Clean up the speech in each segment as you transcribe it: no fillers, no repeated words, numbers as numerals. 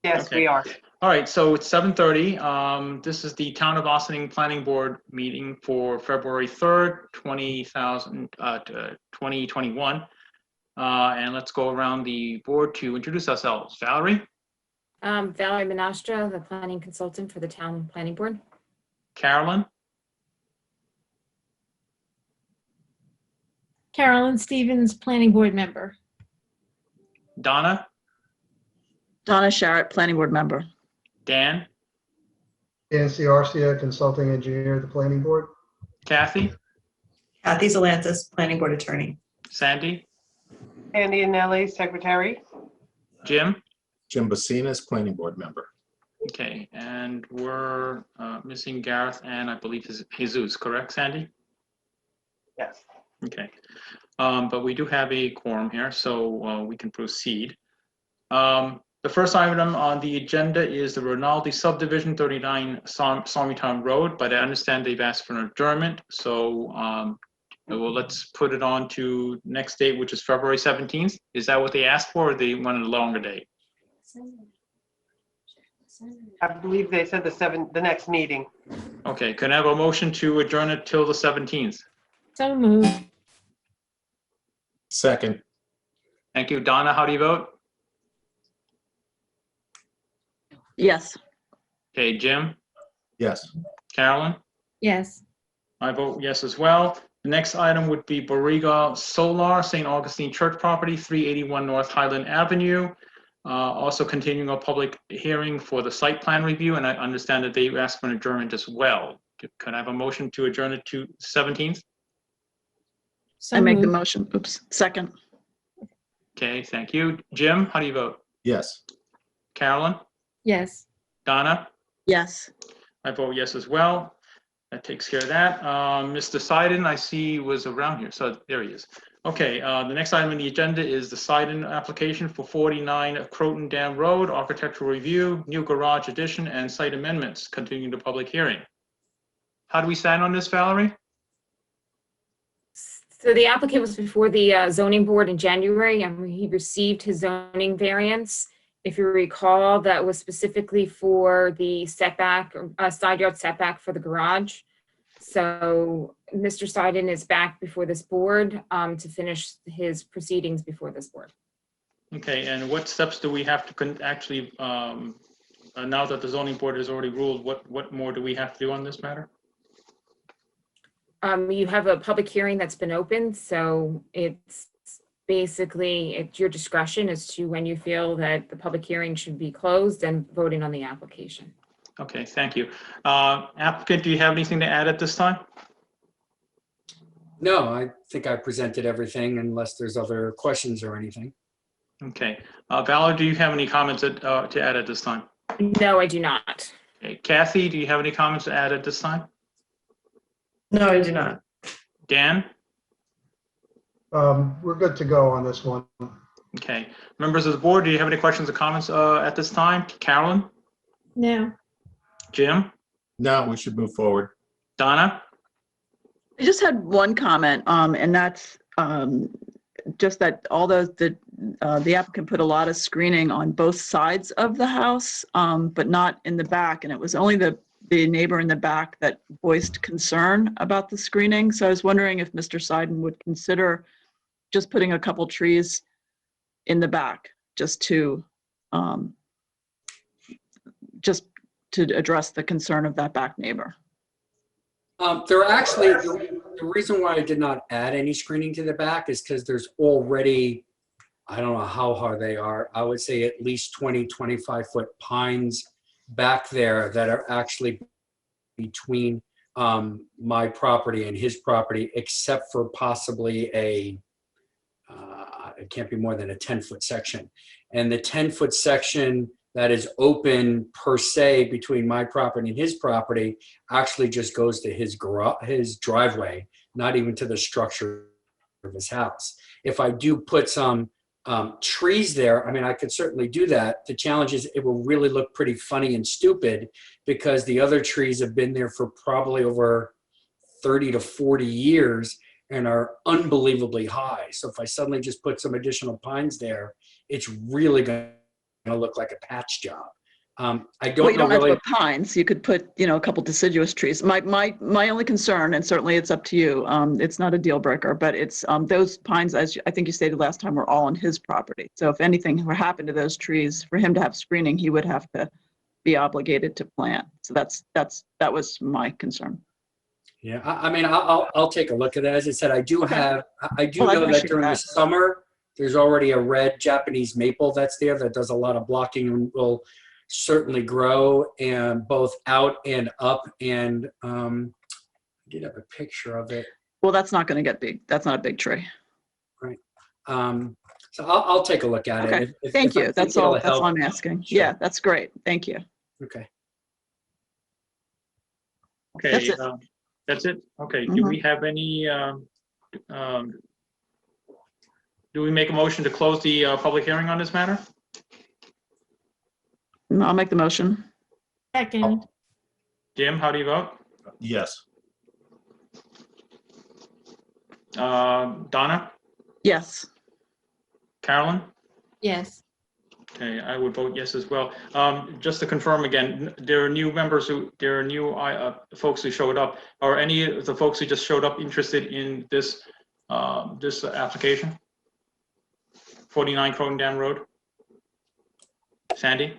Yes, Okay. we are. All right, so it's 7:30. This is the Town of Austining Planning Board meeting for February 3rd, 2021. And let's go around the board to introduce ourselves. Valerie? Valerie Menastra, the planning consultant for the Town Planning Board. Carolyn? Carolyn Stevens, Planning Board member. Donna? Donna Sharrett, Planning Board member. Dan? Dan Ciarcia, Consulting Engineer at the Planning Board. Kathy? Kathy Zalantis, Planning Board Attorney. Sandy? Sandy Anelli, Secretary. Jim? Jim Bacinas, Planning Board member. Okay, and we're missing Gareth and I believe Jesus, correct, Sandy? Yes. Okay, but we do have a quorum here, so we can proceed. The first item on the agenda is the Rinaldi subdivision, 39 Sawmietown Road, but I understand they've asked for an adjournment, so well, let's put it on to next date, which is February 17th. Is that what they asked for, or they wanted a longer date? I believe they said the next meeting. Okay, can I have a motion to adjourn it till the 17th? So moved. Second. Thank you. Donna, how do you vote? Yes. Okay, Jim? Yes. Carolyn? Yes. I vote yes as well. The next item would be Borrega Solar, St. Augustine Church property, 381 North Highland Avenue. Also continuing a public hearing for the site plan review, and I understand that they asked for an adjournment as well. Can I have a motion to adjourn it to 17th? So I make the moved. motion. Oops. Second. Okay, thank you. Jim, how do you vote? Yes. Carolyn? Yes. Donna? Yes. I vote yes as well. That takes care of that. Mr. Seiden, I see was around here, so there he is. Okay, the next item on the agenda is the Seiden application for 49 Croton Dam Road, architectural review, new garage addition, and site amendments, continuing the public hearing. How do we stand on this, Valerie? So the applicant was before the zoning board in January, and he received his zoning variance. If you recall, that was specifically for the setback, side yard setback for the garage. So Mr. Seiden is back before this board to finish his proceedings before this board. Okay, and what steps do we have to actually, now that the zoning board has already ruled, what more do we have to do on this matter? You have a public hearing that's been opened, so it's basically at your discretion as to when you feel that the public hearing should be closed and voting on the application. Okay, thank you. Applicant, do you have anything to add at this time? No, I think I presented everything unless there's other questions or anything. Okay, Valerie, do you have any comments to add at this time? No, I do not. Okay, Kathy, do you have any comments to add at this time? No, I do not. Dan? We're good to go on this one. Okay, members of the board, do you have any questions or comments at this time? Carolyn? No. Jim? No, we should move forward. Donna? I just had one comment, and that's just that although the applicant put a lot of screening on both sides of the house, but not in the back, and it was only the neighbor in the back that voiced concern about the screening. So I was wondering if Mr. Seiden would consider just putting a couple trees in the back, just to address the concern of that back neighbor. There are actually, the reason why I did not add any screening to the back is because there's already, I don't know how hard they are, I would say at least 20, 25 foot pines back there that are actually between my property and his property, except for possibly it can't be more than a 10-foot section. And the 10-foot section that is open per se between my property and his property actually just goes to his driveway, not even to the structure of his house. If I do put some trees there, I mean, I could certainly do that. The challenge is it will really look pretty funny and stupid because the other trees have been there for probably over 30 to 40 years and are unbelievably high. So if I suddenly just put some additional pines there, it's really going to look like a patch job. I Well, don't you know don't have to really. put pines. You could put, a couple deciduous trees. My only concern, and certainly it's up to you, it's not a deal breaker, but it's, those pines, I think you stated last time, were all on his property. So if anything were happened to those trees, for him to have screening, he would have to be obligated to plant. So that was my concern. Yeah, I mean, I'll take a look at that. As I said, I do Okay. know Well, I that appreciate during the that. summer, there's already a red Japanese maple that's there that does a lot of blocking and will certainly grow and both out and up. And I did have a picture of it. Well, that's not going to get big. That's not a big tree. So I'll take a look at Okay, it. If thank I you. think That's it'll all help. I'm asking. Sure. Yeah, that's great. Thank you. Okay. Okay, That's it. that's it? Okay, do we have any, do we make a motion to close the public hearing on this matter? I'll make the motion. Second. Jim, how do you vote? Yes. Donna? Yes. Carolyn? Yes. Okay, I would vote yes as well. Just to confirm again, there are new folks who showed up. Are any of the folks who just showed up interested in this application? 49 Croton Dam Road? Sandy?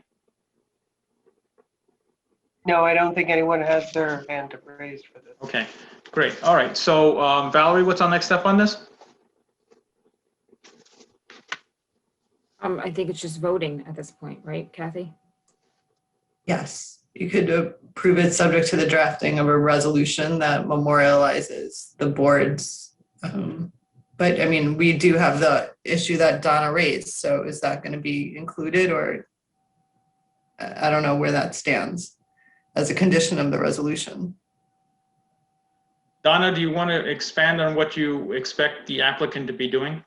No, I don't think anyone has their hand raised for this. Okay, great. All right. So Valerie, what's our next step on this? I think it's just voting at this point, right, Kathy? Yes, you could approve it subject to the drafting of a resolution that memorializes the board's. But I mean, we do have the issue that Donna raised. So is that going to be included, or I don't know where that stands as a condition of the resolution? Donna, do you want to expand on what you expect the applicant to be doing?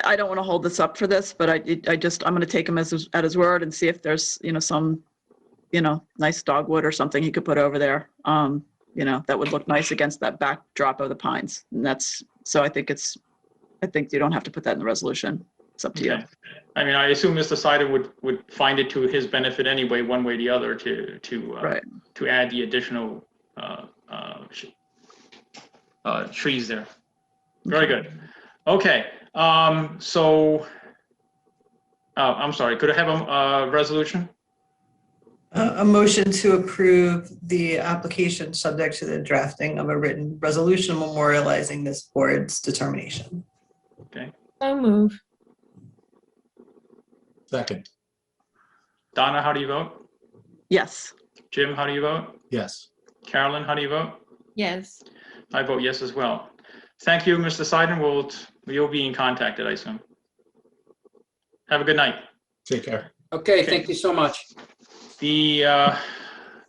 I don't want to hold this up for this, but I'm going to take him at his word and see if there's, some, nice dogwood or something he could put over there. That would look nice against that backdrop of the pines. And so I think you don't have to put that in the resolution. It's up to you. Okay. I mean, I assume Mr. Sider would find it to his benefit anyway, one way or the other, Right. to add the additional trees there. Very good. Okay. I'm sorry. Could I have a resolution? A motion to approve the application subject to the drafting of a written resolution memorializing this board's determination. Okay. So move. Second. Donna, how do you vote? Yes. Jim, how do you vote? Yes. Carolyn, how do you vote? Yes. I vote yes as well. Thank you, Mr. Seiden. You'll be in contact, I assume. Have a good night. Take care. Okay, thank you so much. The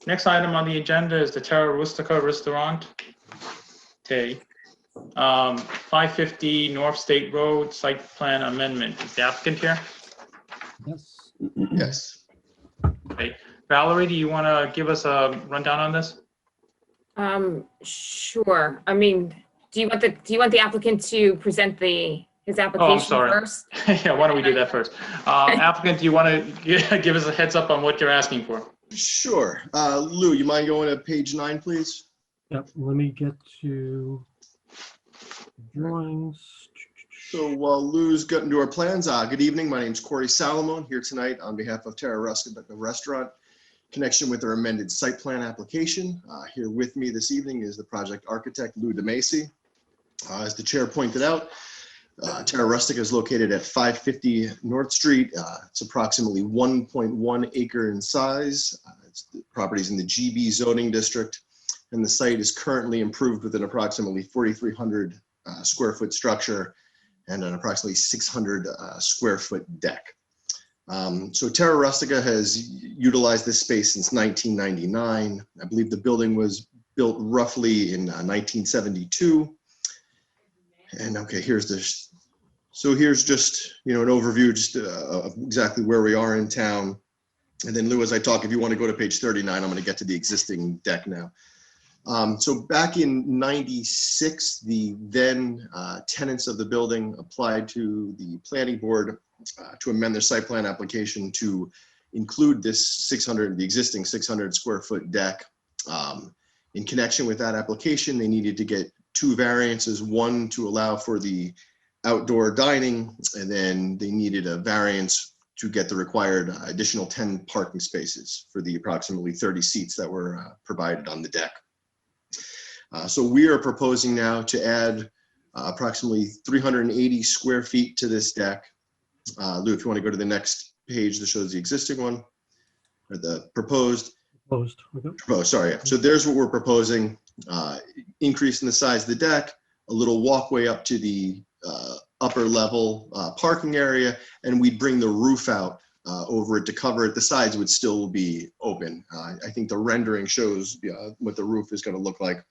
next item on the agenda is the Terra Rustica Restaurant. 550 North State Road Site Plan Amendment. Is the applicant here? Yes. Yes. Okay. Valerie, do you want to give us a rundown on this? Sure. I mean, do you want the applicant to present his application sorry. first? Yeah, why don't we do that first? Applicant, do you want to give us a heads up on what you're asking for? Sure. Lou, you mind going to page 9, please? Yep, let me get to drawings. So while Lou's getting to our plans, good evening. My name's Corey Salomon here tonight on behalf of Terra Rustica Restaurant, connection with our amended site plan application. Here with me this evening is the project architect, Lou DeMacy. As the chair pointed out, Terra Rustica is located at 550 North Street. It's approximately 1.1 acre in size. The property's in the GB zoning district, and the site is currently improved with an approximately 4,300 square foot structure and an approximately 600 square foot deck. So Terra Rustica has utilized this space since 1999. I believe the building was built roughly in 1972. And okay, here's just an overview just of exactly where we are in town. And then Lou, as I talk, if you want to go to page 39, I'm going to get to the existing deck now. So back in '96, the then tenants of the building applied to the planning board to amend their site plan application to include this the existing 600 square foot deck. In connection with that application, they needed to get 2 variances, one to allow for the outdoor dining, and then they needed a variance to get the required additional 10 parking spaces for the approximately 30 seats that were provided on the deck. So we are proposing now to add approximately 380 square feet to this deck. Lou, if you want to go to the next page that shows the existing one, or the proposed. Opposed. Okay. Proposed, sorry. So there's what we're proposing. Increase in the size of the deck, a little walkway up to the upper level parking area, and we'd bring the roof out over it to cover it. The sides would still be open. I think the rendering shows what the roof is going to look like.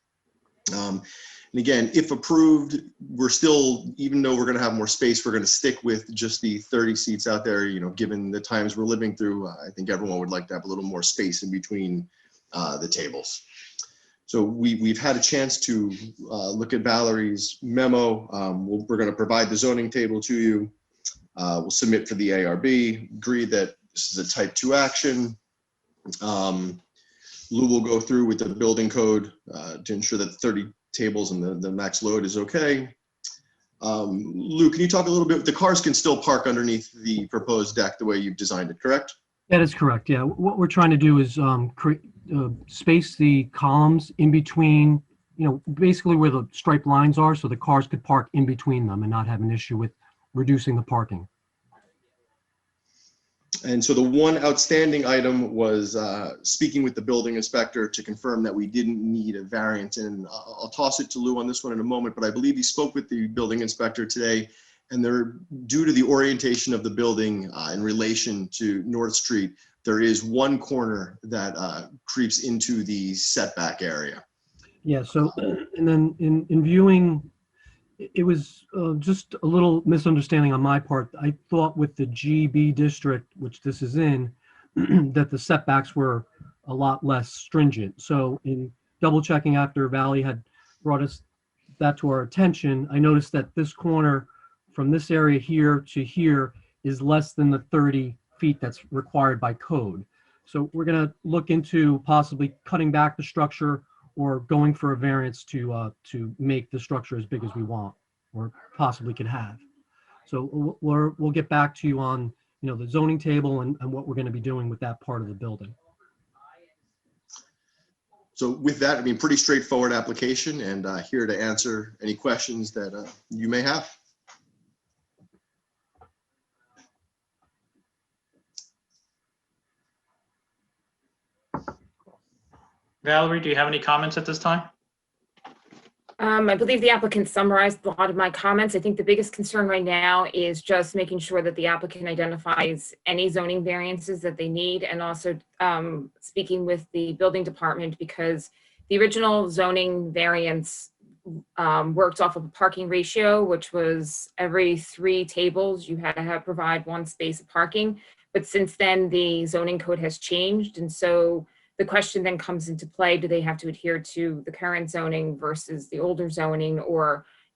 And again, if approved, we're still, even though we're going to have more space, we're going to stick with just the 30 seats out there. You know, given the times we're living through, I think everyone would like to have a little more space in between the tables. So we've had a chance to look at Valerie's memo. We're going to provide the zoning table to you. We'll submit for the ARB, agree that this is a type 2 action. Lou will go through with the building code to ensure that the 30 tables and the max load is okay. Lou, can you talk a little bit? The cars can still park underneath the proposed deck the way you've designed it, correct? That is correct. Yeah. What we're trying to do is space the columns in between, basically where the striped lines are, so the cars could park in between them and not have an issue with reducing the parking. And so the one outstanding item was speaking with the building inspector to confirm that we didn't need a variance. And I'll toss it to Lou on this one in a moment, but I believe he spoke with the building inspector today, and they're due to the orientation of the building in relation to North Street, there is one corner that creeps into the setback area. Yeah. So, and then in viewing, it was just a little misunderstanding on my part. I thought with the GB district, which this is in, that the setbacks were a lot less stringent. So in double checking after Valley had brought us that to our attention, I noticed that this corner from this area here to here is less than the 30 feet that's required by code. So we're going to look into possibly cutting back the structure or going for a variance to make the structure as big as we want or possibly could have. So we'll get back to you on the zoning table and what we're going to be doing with that part of the building. So with that, I mean, pretty straightforward application, and here to answer any questions that you may have. Valerie, do you have any comments at this time? I believe the applicant summarized a lot of my comments. I think the biggest concern right now is just making sure that the applicant identifies any zoning variances that they need, and also speaking with the building department, because the original zoning variance worked off of a parking ratio, which was every 3 tables you had to provide 1 space of parking. But since then, the zoning code has changed, and so the question then comes into play: do they have to adhere to the current zoning versus the older zoning?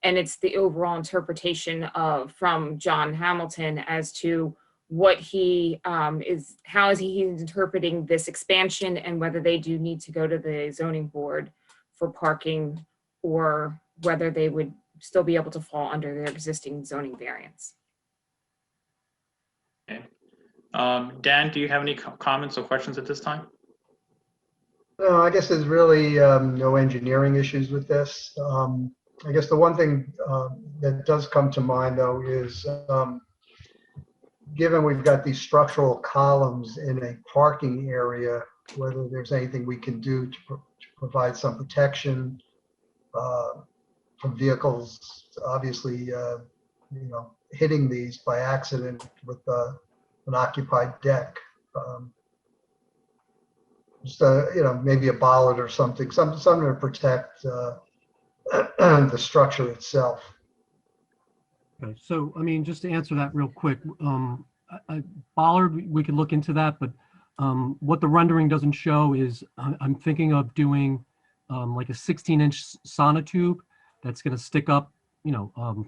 And it's the overall interpretation from John Hamilton as to what how is he interpreting this expansion, and whether they do need to go to the zoning board for parking, or whether they would still be able to fall under their existing zoning variance. Okay. Dan, do you have any comments or questions at this time? No, I guess there's really no engineering issues with this. I guess the one thing that does come to mind, though, is given we've got these structural columns in a parking area, whether there's anything we can do to provide some protection from vehicles, obviously, hitting these by accident with an occupied deck. Just maybe a bollard or something to protect the structure itself. Okay, so I mean, just to answer that real quick, bollard, we could look into that, but what the rendering doesn't show is I'm thinking of doing like a 16-inch sonotube that's going to stick up,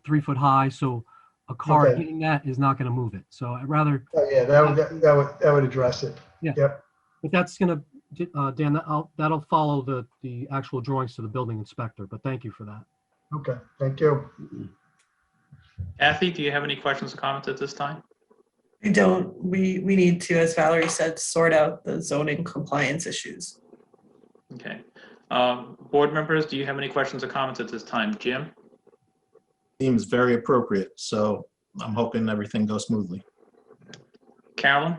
3 foot high. So a car Okay. hitting that is not going to move it. So I'd rather, Oh, yeah, that would address it. Yeah. Yep. if that's going to, Dan, that'll follow the actual drawings to the building inspector, but thank you for that. Okay, thank you. Kathy, do you have any questions or comments at this time? We don't, we need to, as Valerie said, sort out the zoning compliance issues. Okay. Board members, do you have any questions or comments at this time? Jim? Seems very appropriate, so I'm hoping everything goes smoothly. Carolyn?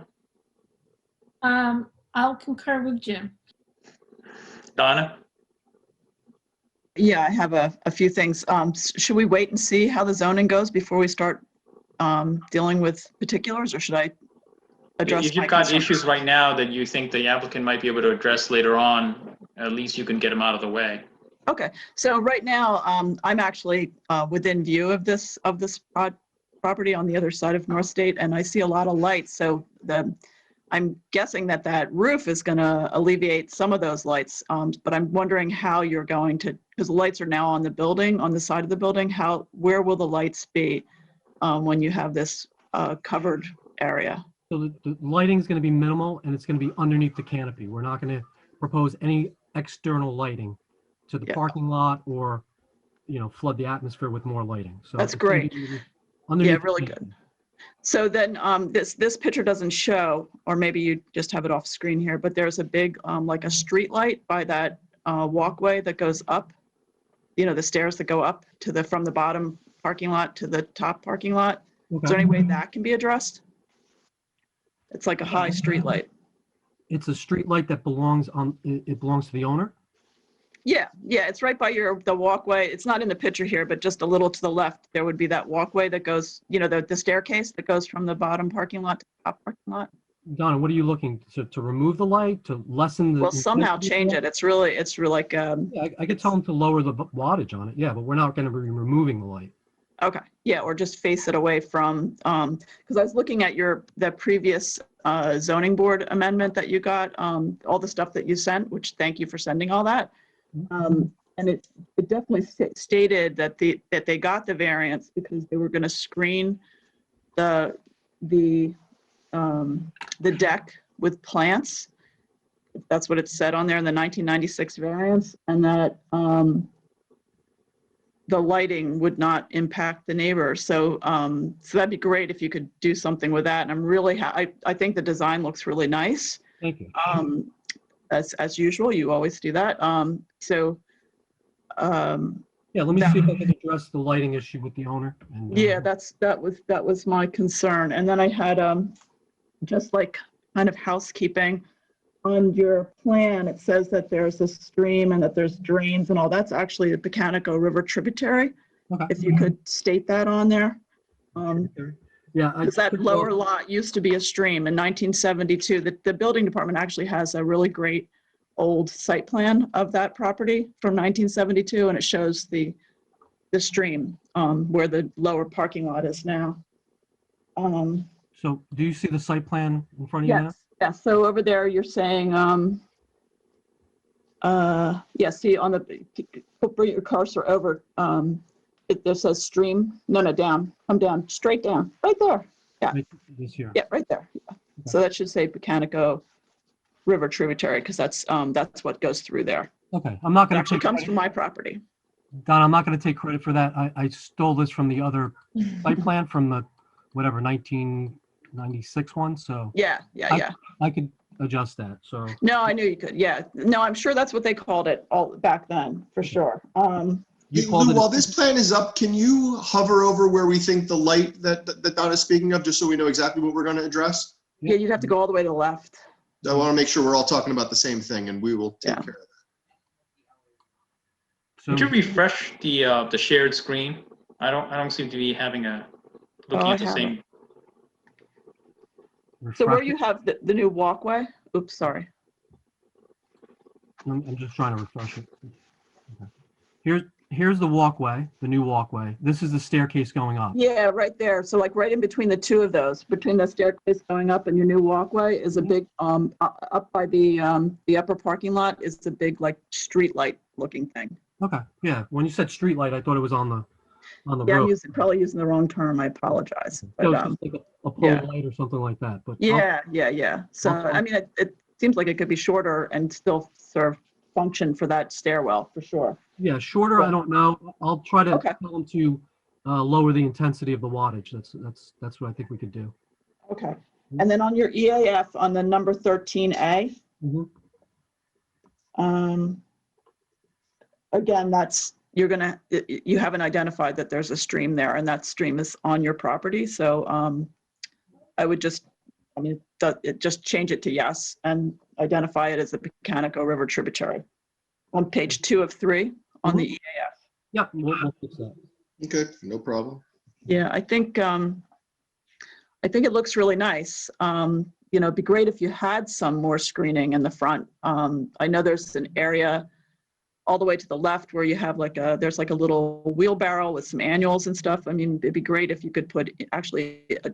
I'll concur with Jim. Donna? Yeah, I have a few things. Should we wait and see how the zoning goes before we start dealing with particulars, or should I address? If my you've got concerns? issues right now that you think the applicant might be able to address later on, at least you can get them out of the way. Okay, so right now, I'm actually within view of this property on the other side of North State, and I see a lot of lights. So I'm guessing that roof is going to alleviate some of those lights, but I'm wondering how you're going to, because the lights are now on the building, on the side of the building. Where will the lights be when you have this covered area? So the lighting is going to be minimal, and it's going to be underneath the canopy. We're not going to propose any external lighting to the Yeah. parking lot or, flood the atmosphere with more lighting. So That's it's gonna great. be Yeah, underneath the really canopy. good. So then this picture doesn't show, or maybe you just have it off screen here, but there's a big, like a street light by that walkway that goes up, the stairs that go up from the bottom parking lot to the top parking lot. Is there Okay. any way that can be addressed? It's like a high street light. It's a street light that belongs to the owner. Yeah, it's right by the walkway. It's not in the picture here, but just a little to the left, there would be that walkway that goes, the staircase that goes from the bottom parking lot to the top parking lot. Donna, what are you looking to remove the light, to lessen the? Well, somehow change it. It's really like, Yeah, I could tell them to lower the wattage on it. Yeah, but we're not going to be removing the light. okay, yeah, or just face it away from, because I was looking at the previous zoning board amendment that you got, all the stuff that you sent, which thank you for sending all that. And it definitely stated that they got the variance because they were going to screen the deck with plants. That's what it said on there in the 1996 variance, and that the lighting would not impact the neighbors. So that'd be great if you could do something with that. And I'm really, I think the design looks really nice. Thank you. As usual, you always do that. Yeah, let me see if I can address the lighting issue with the owner. And, Yeah, that was my concern. And then I had just like kind of housekeeping. On your plan, it says that there's a stream and that there's drains and all. That's actually the Pecanico River tributary. Okay. If you could state that on there. Yeah. Because that lower lot used to be a stream in 1972. The building department actually has a really great old site plan of that property from 1972, and it shows the stream where the lower parking lot is now. So do you see the site plan in front of you now? Yes, yes. So over there, you're saying, see on bring your cursor over, it says stream. No, down. Come down, straight down, right there. This here. Yeah, right there. Yeah. So that should say Pecanico River tributary, because that's what goes through there. Okay, I'm not It going to actually take comes credit. from my property. Don, I'm not going to take credit for that. I stole this from the other site plan from the, 1996 one, so Yeah. I could adjust that, so. No, I knew you could. Yeah. No, I'm sure that's what they called it all back then, for sure. You called Lou, it- while this plan is up, can you hover over where we think the light that Donna's speaking of, just so we know exactly what we're going to address? Yeah, you'd have to go all the way to the left. I want to make sure we're all talking about the same thing, and we will take Yeah. care of that. So Could you refresh the shared screen? I don't seem to be having looking I at the have same. So where refresh you it. have the new walkway, oops, sorry. I'm just trying to refresh it. Okay. Here's the walkway, the new walkway. This is the staircase going up. Yeah, right there. So like right in between the two of those, between the staircase going up and your new walkway is a big, up by the upper parking lot is the big like street light looking thing. Okay, yeah. When you said street light, I thought it was on the on the Yeah, road. probably using the wrong term. I apologize. So But, it's just like a pole yeah. light or something like that, but. yeah. So, I mean, it seems like it could be shorter and still serve function for that stairwell, for sure. Yeah, shorter, I don't know. I'll try to Okay. tell them to lower the intensity of the wattage. That's what I think we could do. Okay. And then on your EAF, on the number 13A, Mhm. again, you haven't identified that there's a stream there, and that stream is on your property. So I would just change it to yes and identify it as the Pecanico River tributary. On page 2 of 3 on the EAF. Yep, we'll fix that. Okay, no problem. Yeah, I think it looks really nice. It'd be great if you had some more screening in the front. I know there's an area all the way to the left where you have there's a little wheelbarrow with some annuals and stuff. I mean, it'd be great if you could put actually a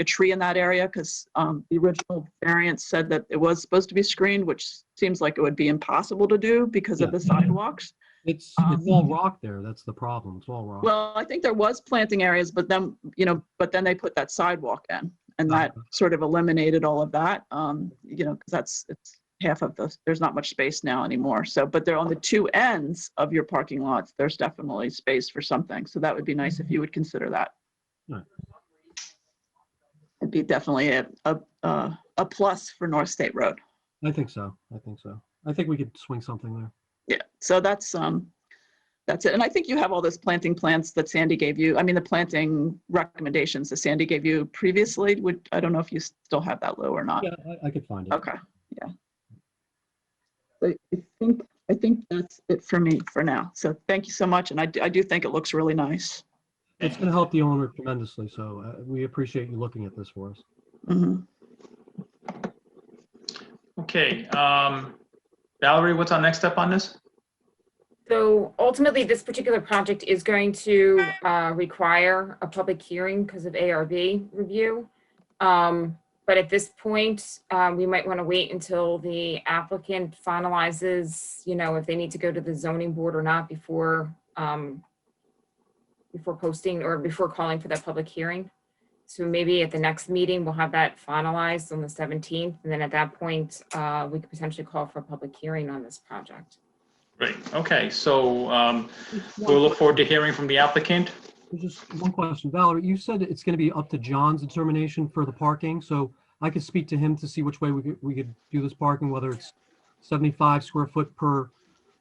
tree in that area, because the original variance said that it was supposed to be screened, which seems like it would be impossible to do because of the sidewalks. It's all rock there. That's the problem. It's all rock. Well, I think there was planting areas, but then they put that sidewalk in, and that sort of eliminated all of that. Because it's half of there's not much space now anymore. So, but they're on the two ends of your parking lots. There's definitely space for something. So that would be nice if you would consider that. Right. It'd be definitely a plus for North State Road. I think so. I think we could swing something there. Yeah, so that's it. And I think you have all those planting plans that Sandy gave you. I mean, the planting recommendations that Sandy gave you previously. I don't know if you still have that, Lou, or not. Yeah, I could find it. Okay, yeah. So I think that's it for me for now. So thank you so much. And I do think it looks really nice. It's going to help the owner tremendously. So we appreciate you looking at this for us. Mm-hmm. Okay, Valerie, what's our next step on this? So ultimately, this particular project is going to require a public hearing because of ARB review. But at this point, we might want to wait until the applicant finalizes, if they need to go to the zoning board or not before posting or before calling for that public hearing. So maybe at the next meeting, we'll have that finalized on the 17th. And then at that point, we could potentially call for a public hearing on this project. Great, okay, so we'll look forward to hearing from the applicant. Just one question, Valerie, you said it's going to be up to John's determination for the parking. So I could speak to him to see which way we could do this parking, whether it's 75 square foot for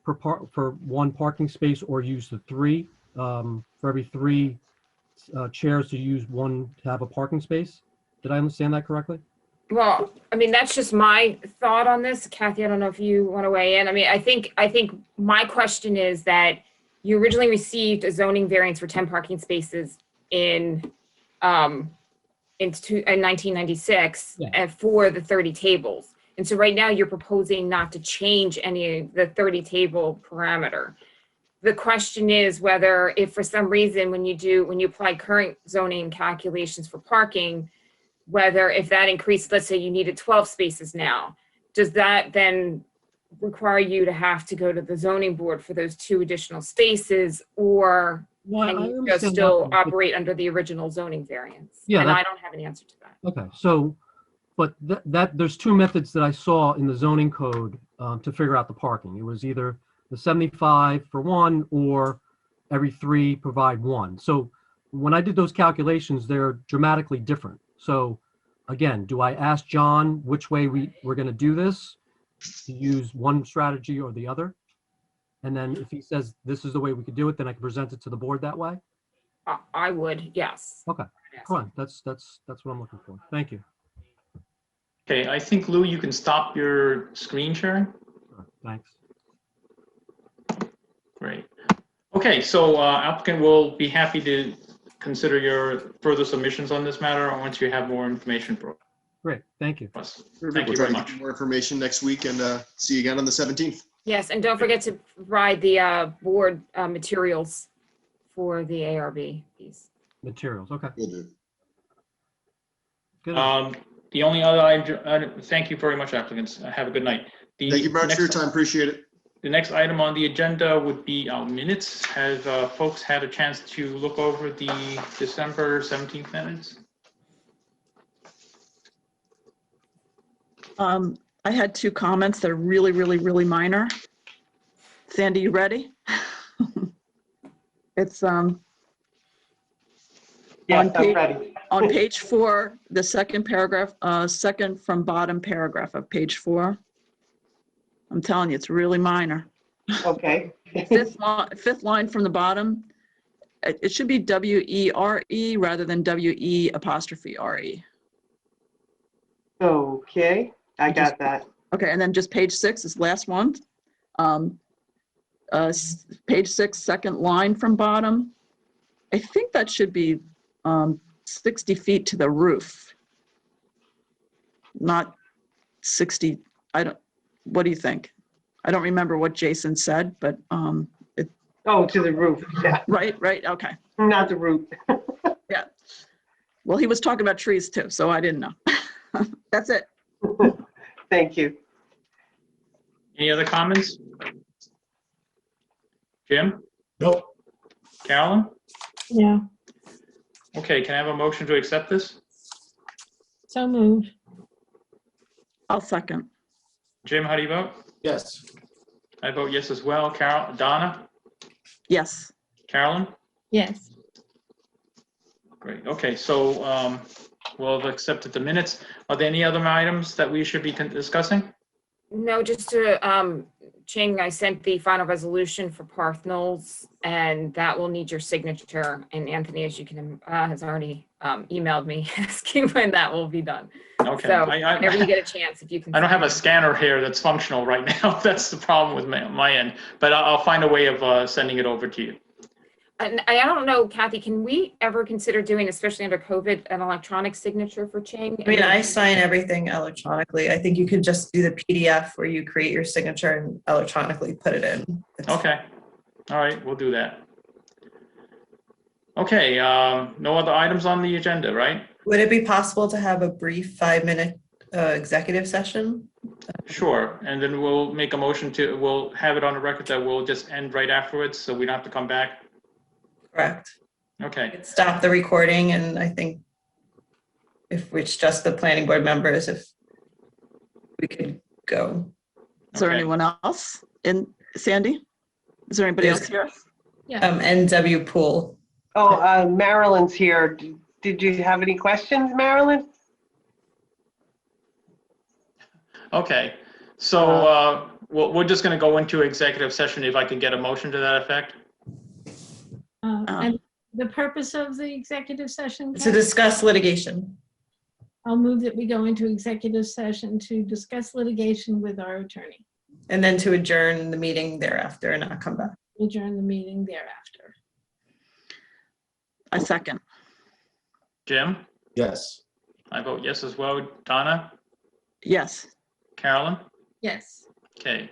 one parking space, or use the 3 for every 3 chairs to use one to have a parking space. Did I understand that correctly? Well, I mean, that's just my thought on this. Kathy, I don't know if you want to weigh in. I mean, I think my question is that you originally received a zoning variance for 10 parking spaces in 1996 and for the 30 tables. And so right now you're proposing not to change any of the 30 table parameter. The question is whether, if for some reason when you apply current zoning calculations for parking, whether if that increased, let's say you needed 12 spaces now, does that then require you to have to go to the zoning board for those 2 additional spaces, or can you just still operate under the original zoning variance? Yeah, and I don't have an answer to that. Okay, so, but that there's 2 methods that I saw in the zoning code to figure out the parking. It was either the 75 for 1 or every 3 provide 1. So when I did those calculations, they're dramatically different. So again, do I ask John which way we're going to do this, to use one strategy or the other? And then if he says this is the way we could do it, then I can present it to the board that way? I would, yes. Okay, fine. That's what I'm looking for. Thank you. Okay, I think, Lou, you can stop your screen sharing. Thanks. Great. Okay, so applicant will be happy to consider your further submissions on this matter once you have more information for Great, thank you. us. We'll Thank you try very to much. get more information next week, and see you again on the 17th. Yes, and don't forget to provide the board materials for the ARB piece. Materials, okay. Will do. Good. The only other item, thank you very much, applicants. Have a good night. Thank you very much for your time. Appreciate it. The next item on the agenda would be our minutes. Have folks had a chance to look over the December 17th minutes? I had two comments that are really, really, really minor. Sandy, you ready? It's Yes, On I'm page- ready. on page 4, the second paragraph, second from bottom paragraph of page 4. I'm telling you, it's really minor. Okay. Fifth line from the bottom, it should be W-E-R-E rather than W-E''re. Okay, I got that. Okay, and then just page 6 is the last one. Page 6, second line from bottom. I think that should be 60 feet to the roof. Not 60, what do you think? I don't remember what Jason said, but, Oh, to the roof, yeah, right, okay. not the roof. Yeah. Well, he was talking about trees too, so I didn't know. That's it. Thank you. Any other comments? Jim? Nope. Carolyn? Yeah. Okay, can I have a motion to accept this? So moved. I'll second. Jim, how do you vote? Yes. I vote yes as well. Donna? Yes. Carolyn? Yes. Great. Okay, so we'll have accepted the minutes. Are there any other items that we should be discussing? No, just to, Ching, I sent the final resolution for Parth Knowles, and that will need your signature. And Anthony, as you can, has already emailed me asking when that will be done. Okay. So whenever you get a chance, if you can. I don't have a scanner here that's functional right now. That's the problem with my end, but I'll find a way of sending it over to you. And I don't know, Kathy, can we ever consider doing, especially under COVID, an electronic signature for Ching? I mean, I sign everything electronically. I think you could just do the PDF where you create your signature and electronically put it in. Okay. All right, we'll do that. Okay, no other items on the agenda, right? Would it be possible to have a brief 5-minute executive session? Sure, and then we'll make a motion we'll have it on the record that we'll just end right afterwards, so we don't have to come back. Correct. Okay, Stop the recording, and I think if it's just the planning board members, if we could go. Is there Okay. anyone else in Sandy? Is there anybody else here? NW Pool. Oh, Marilyn's here. Did you have any questions, Marilyn? okay. So we're just gonna go into executive session if I could get a motion to that effect. And the purpose of the executive session? To discuss litigation. I'll move that we go into executive session to discuss litigation with our attorney. And then to adjourn the meeting thereafter and not come back. Adjourn the meeting thereafter. I second. Jim? Yes. I vote yes as well. Donna? Yes. Carolyn? Yes. Okay.